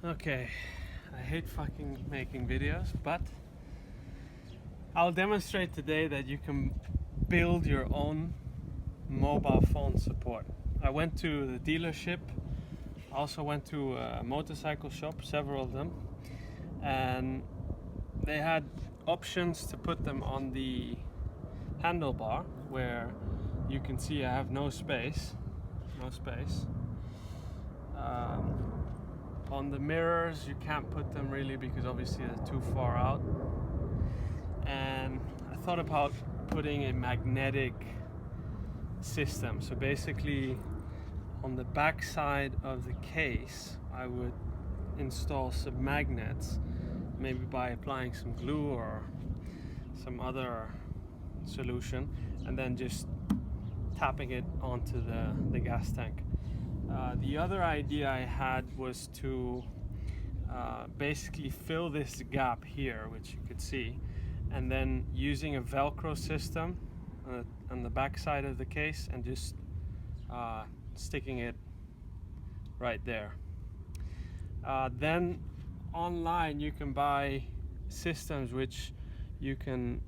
Okay, I hate fucking making videos, but I'll demonstrate today that you can build your own mobile phone support. I went to the dealership, also went to a motorcycle shop, several of them, and they had options to put them on the handlebar where you can see I have no space. On the mirrors you can't put them really because obviously they're too far out, and I thought about putting a magnetic system. So basically on the back side of the case I would install some magnets, maybe by applying some glue or some other solution, and then just tapping it onto the gas tank. The other idea I had was to basically fill this gap here, which you could see, and then using a Velcro system on the back side of the case and just sticking it right there. Then online you can buy systems which you can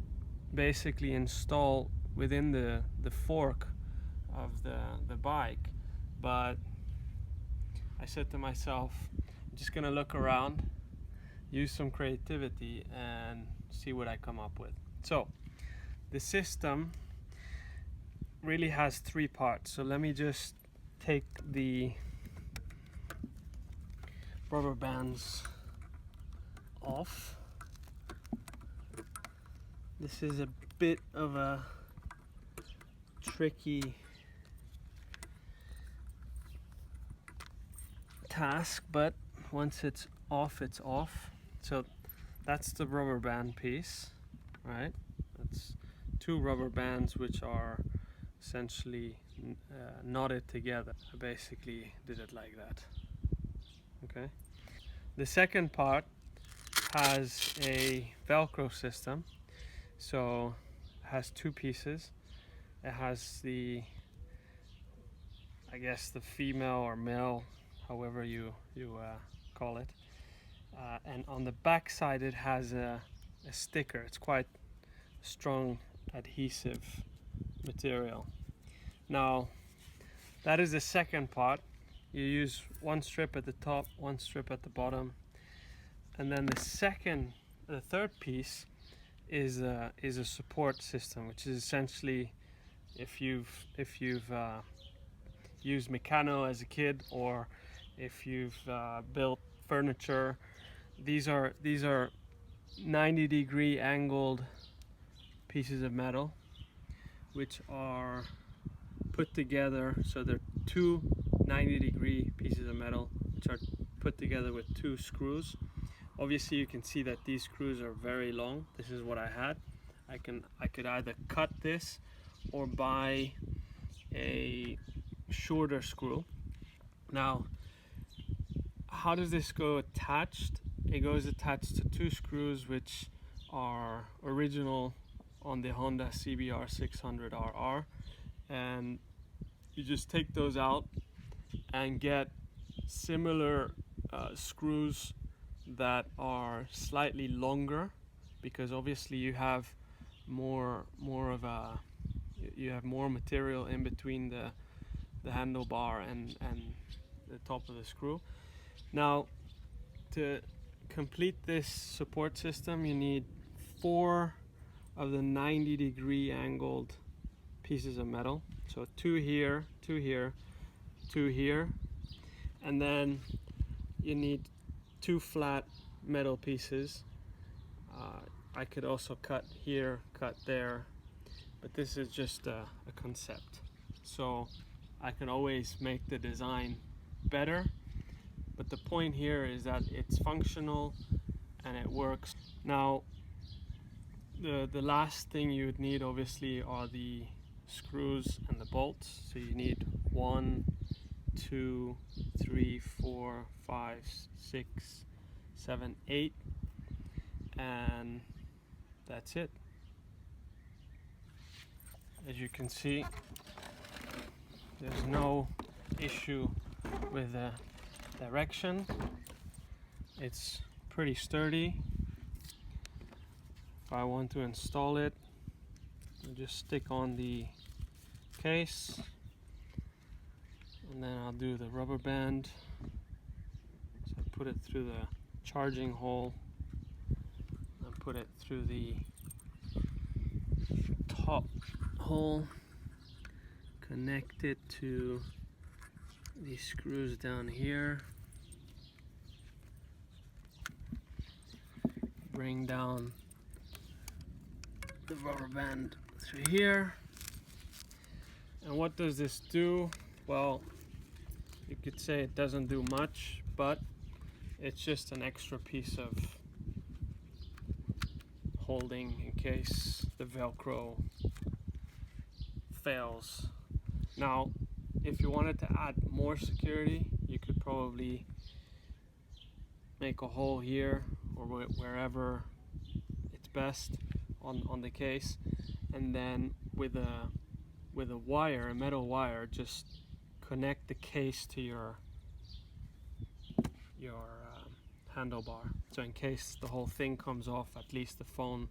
basically install within the fork of the bike, but I said to myself, I'm just gonna look around, use some creativity and see what I come up with. So the system really has three parts. So let me just take the rubber bands off. This is a bit of a tricky task, but once it's off, it's off. So that's the rubber band piece, right? That's two rubber bands which are essentially knotted together. I basically did it like that. Okay. The second part has a Velcro system. So it has two pieces. It has the, I guess, the female or male, however you call it, and on the back side it has a sticker. It's quite strong adhesive material. Now that is the second part. You use one strip at the top, one strip at the bottom, and then the third piece is a support system, which is essentially, if you've used Meccano as a kid, or if you've built furniture, these are 90-degree angled pieces of metal which are put together. So they're two 90-degree pieces of metal which are put together with two screws. Obviously you can see that these screws are very long. This is what I had. I could either cut this or buy a shorter screw. Now, how does this go attached? It goes attached to two screws which are original on the Honda CBR 600RR, and you just take those out and get similar screws that are slightly longer, because obviously you have more material in between the handlebar and the top of the screw. Now, to complete this support system, you need 4 of the 90-degree angled pieces of metal. So 2 here, 2 here, 2 here, and then you need 2 flat metal pieces. I could also cut here, cut there, but this is just a concept. So I can always make the design better, but the point here is that it's functional and it works. Now, the last thing you would need obviously are the screws and the bolts. So you need 1, 2, 3, 4, 5, 6, 7, 8, and that's it. As you can see, there's no issue with the direction. it's pretty sturdy. If I want to install it, I'll just stick on the case, and then I'll do the rubber band. So I put it through the charging hole and put it through the top hole, connect it to these screws down here, bring down the rubber band through here. And what does this do? Well, you could say it doesn't do much, but it's just an extra piece of holding in case the Velcro fails. Now, if you wanted to add more security, you could probably make a hole here or wherever it's best on the case, and then with a wire, a metal wire, just connect the case to your handlebar. So in case the whole thing comes off, at least the phone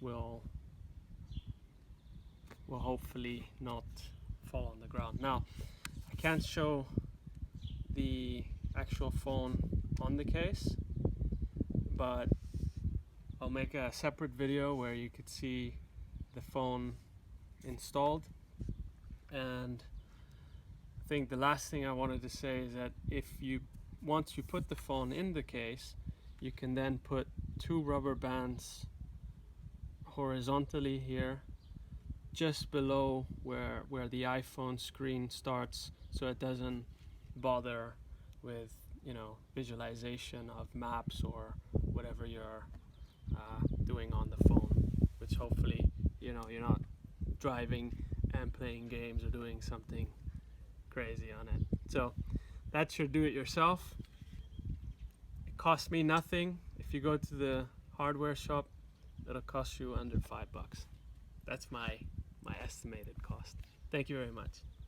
will hopefully not fall on the ground. Now, I can't show the actual phone on the case, but I'll make a separate video where you could see the phone installed. And I think the last thing I wanted to say is that once you put the phone in the case, you can then put 2 rubber bands horizontally here, just below where the iPhone screen starts, so it doesn't bother with, you know, visualization of maps or whatever you're doing on the phone, which hopefully, you know, you're not driving and playing games or doing something crazy on it. So that's your do-it-yourself. It cost me nothing. If you go to the hardware shop, it'll cost you under $5. That's my estimated cost. Thank you very much.